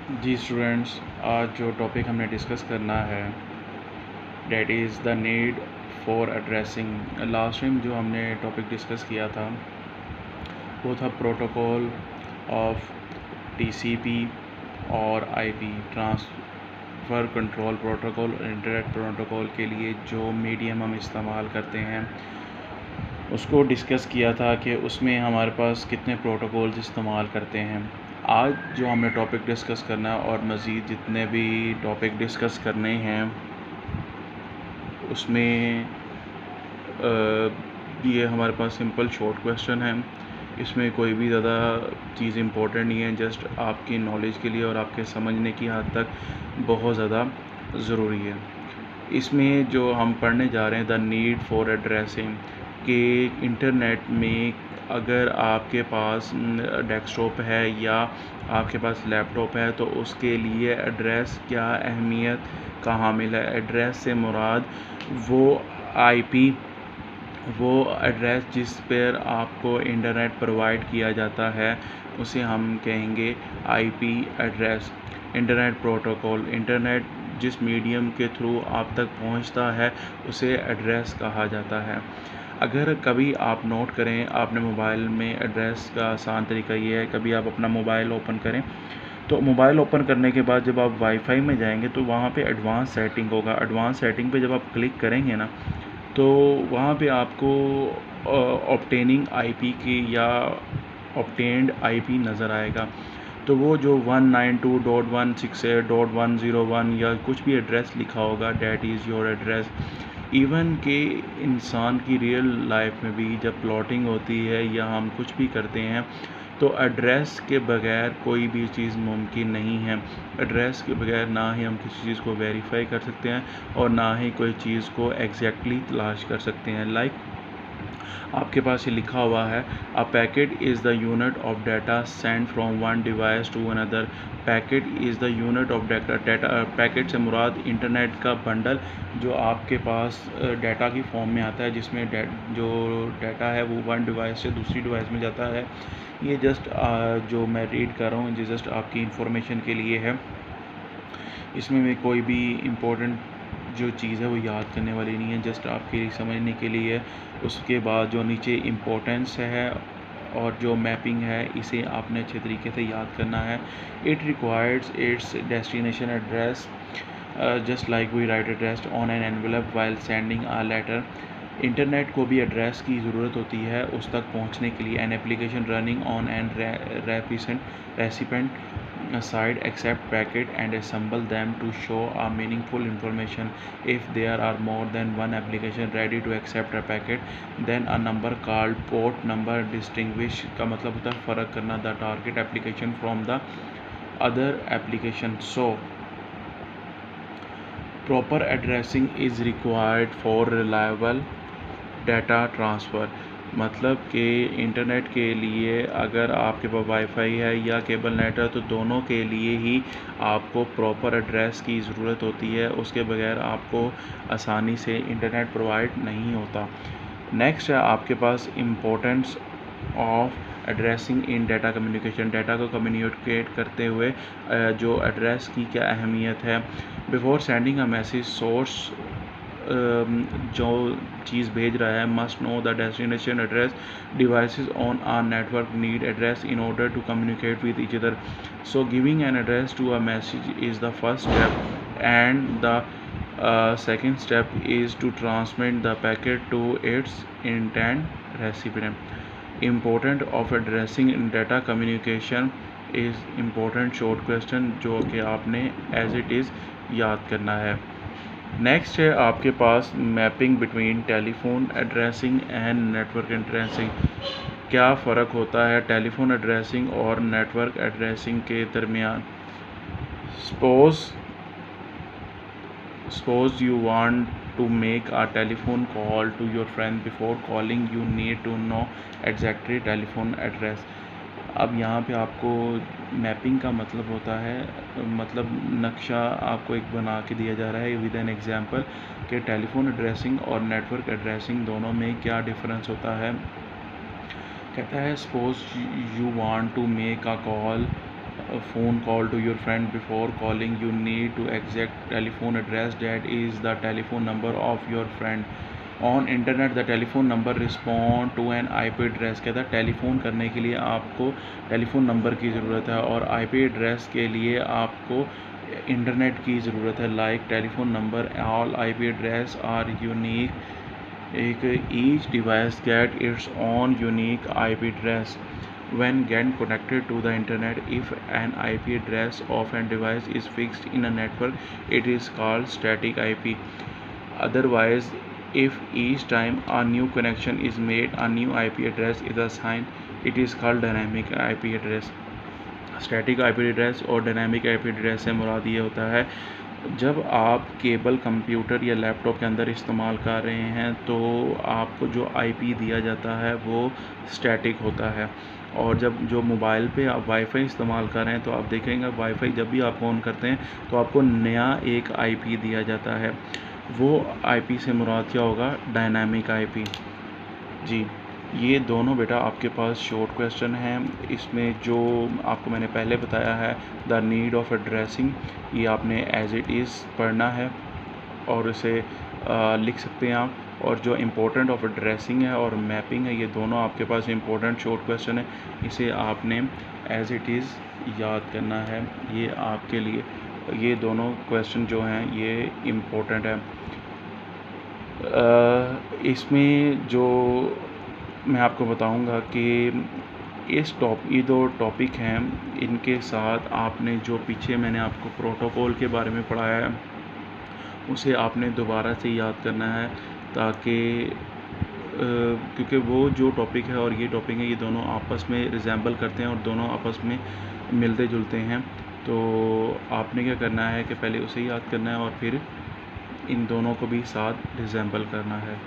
जी students, आज जो topic हमने डिस्कस करना है that is the need for addressing. Last time जो हमने टॉपिक डिस्कस किया था वो था प्रोटोकॉल ऑफ टीसीपी और आईपी ट्रांसफ़र कंट्रोल प्रोटोकॉल और इंटरनेट प्रोटोकॉल के लिए जो मीडियम हम इस्तेमाल करते हैं उसको डिस्कस किया था कि उसमें हमारे पास कितने प्रोटोकॉल्स इस्तेमाल करते हैं। आज जो हमने टॉपिक डिस्कस करना है और मज़ीद जितने भी टॉपिक डिस्कस करने हैं उसमें ये हमारे पास सिंपल शॉर्ट क्वेश्चन है। इसमें कोई भी ज़्यादा चीज़ इम्पोर्टेंट नहीं है, जस्ट आपकी नॉलेज के लिए और आपके समझने की हद तक बहुत ज़्यादा ज़रूरी है। इसमें जो हम पढ़ने जा रहे हैं द नीड फॉर एड्रेसिंग कि इंटरनेट में अगर आपके पास डेस्कटॉप है या आपके पास लैपटॉप है तो उसके लिए एड्रेस क्या अहमियत का हामिल है। एड्रेस से मुराद वो आईपी वो एड्रेस जिस पर आपको इंटरनेट प्रोवाइड किया जाता है उसे हम कहेंगे IP address. Internet protocol, internet जिस मीडियम के थ्रू आप तक पहुंचता है उसे एड्रेस कहा जाता है। अगर कभी आप नोट करें, आपने मोबाइल में एड्रेस का आसान तरीका ये है, कभी आप अपना मोबाइल ओपन करें तो मोबाइल ओपन करने के बाद जब आप वाईफाई में जाएंगे तो वहाँ पे एडवांस सेटिंग होगा। एडवांस सेटिंग पे जब आप क्लिक करेंगे ना तो वहाँ पे आपको ऑब्टेनिंग आईपी की या ऑब्टेन्ड आईपी नज़र आएगा। तो वो जो 192.168.101 या कुछ भी एड्रेस लिखा होगा that is your address. Even के इंसान की रियल लाइफ में भी जब प्लॉटिंग होती है या हम कुछ भी करते हैं तो एड्रेस के बगैर कोई भी चीज़ मुमकिन नहीं है। एड्रेस के बगैर ना ही हम किसी चीज़ को वेरीफाई कर सकते हैं और ना ही कोई चीज़ को एग्जैक्टली तलाश कर सकते हैं। लाइक आपके पास ये लिखा हुआ है a packet is the unit of data send from one device to another. Packet is the unit of data. Packet से मुराद इंटरनेट का बंडल जो आपके पास डाटा की फॉर्म में आता है, जिसमें जो डाटा है वो वन डिवाइस से दूसरी डिवाइस में जाता है। ये जस्ट जो मैं रीड कर रहा हूँ ये जस्ट आपकी इंफॉर्मेशन के लिए है। इसमें मैं कोई भी इम्पोर्टेंट जो चीज़ है वो याद करने वाली नहीं है, जस्ट आपके समझने के लिए है। उसके बाद जो नीचे इम्पोर्टेंस है और जो मैपिंग है इसे आपने अच्छे तरीके से याद करना है। It requires its destination address just like we write address on an envelope while sending a letter. Internet को भी एड्रेस की ज़रूरत होती है उस तक पहुंचने के लिए। An application running on an recipient side accept packet and assemble them to show a meaningful information. If there are more than one application ready to accept a packet, then a number called port number distinguish का मतलब होता है फ़र्क करना the target application from the other application. So proper addressing is required for reliable data transfer. मतलब कि internet के लिए अगर आपके पास वाईफाई है या केबल नेट है तो दोनों के लिए ही आपको प्रॉपर एड्रेस की ज़रूरत होती है, उसके बगैर आपको आसानी से इंटरनेट प्रोवाइड नहीं होता। नेक्स्ट है आपके पास importance of addressing in data communication. Data को कम्युनिकेट करते हुए जो एड्रेस की क्या अहमियत है। Before sending a message source जो चीज़ भेज रहा है must know the destination address. Devices on our network need address in order to communicate with each other. So giving an address to a message is the first step and the second step is to transmit the packet to its intent recipient. Important of addressing in data communication is important short question जो कि आपने as it is याद करना है। Next है आपके पास mapping between telephone addressing and network addressing. क्या फ़र्क होता है टेलीफोन एड्रेसिंग और नेटवर्क एड्रेसिंग के दरमियान। Suppose you want to make a telephone call to your friend. Before calling you need to know exactly telephone address. अब यहाँ पे आपको मैपिंग का मतलब होता है, मतलब नक्शा आपको एक बना के दिया जा रहा है विद एन एग्जांपल कि टेलीफोन एड्रेसिंग और नेटवर्क एड्रेसिंग दोनों में क्या डिफरेंस होता है। कहता है suppose you want to make a call phone call to your friend. Before calling, you need to exact telephone address that is the telephone number of your friend. On internet the telephone number respond to an IP address. कहता है telephone करने के लिए आपको telephone number की ज़रूरत है और IP एड्रेस के लिए आपको इंटरनेट की ज़रूरत है। Like telephone number, all IP address are unique. एक each device get its own unique IP address when get connected to the internet. If an IP address of a device is fixed in a network, it is called static IP. Otherwise, if each time a new connection is made, a new IP address is assigned, it is called dynamic IP address. Static IP address और dynamic IP address से मुराद ये होता है, जब आप cable computer या laptop के अंदर इस्तेमाल कर रहे हैं तो आपको जो IP दिया जाता है वो स्टैटिक होता है। और जब जो मोबाइल पे आप वाईफाई इस्तेमाल कर रहे हैं तो आप देखेंगे वाईफाई जब भी आप ऑन करते हैं तो आपको नया एक IP दिया जाता है। वो IP से मुराद क्या होगा? Dynamic IP। जी, ये दोनों बेटा आपके पास शॉर्ट क्वेश्चन हैं। इसमें जो आपको मैंने पहले बताया है द नीड ऑफ एड्रेसिंग, ये आपने एज इट इज़ पढ़ना है और इसे लिख सकते हैं आप। और जो इम्पोर्टेंट ऑफ एड्रेसिंग है और मैपिंग है, ये दोनों आपके पास इम्पोर्टेंट शॉर्ट क्वेश्चन है। इसे आपने एज इट इज़ याद करना है। ये आपके लिए ये दोनों क्वेश्चन जो हैं ये इम्पोर्टेंट है। इसमें जो मैं आपको बताऊंगा कि ये दो टॉपिक हैं, इनके साथ आपने जो पीछे मैंने आपको प्रोटोकॉल के बारे में पढ़ाया है उसे आपने दोबारा से याद करना है, ताकि क्योंकि वो जो टॉपिक है और ये टॉपिक है ये दोनों आपस में रिजेंबल करते हैं और दोनों आपस में मिलते जुलते हैं। तो आपने क्या करना है कि पहले उसे याद करना है और फिर इन दोनों को भी साथ रिजेंबल करना है।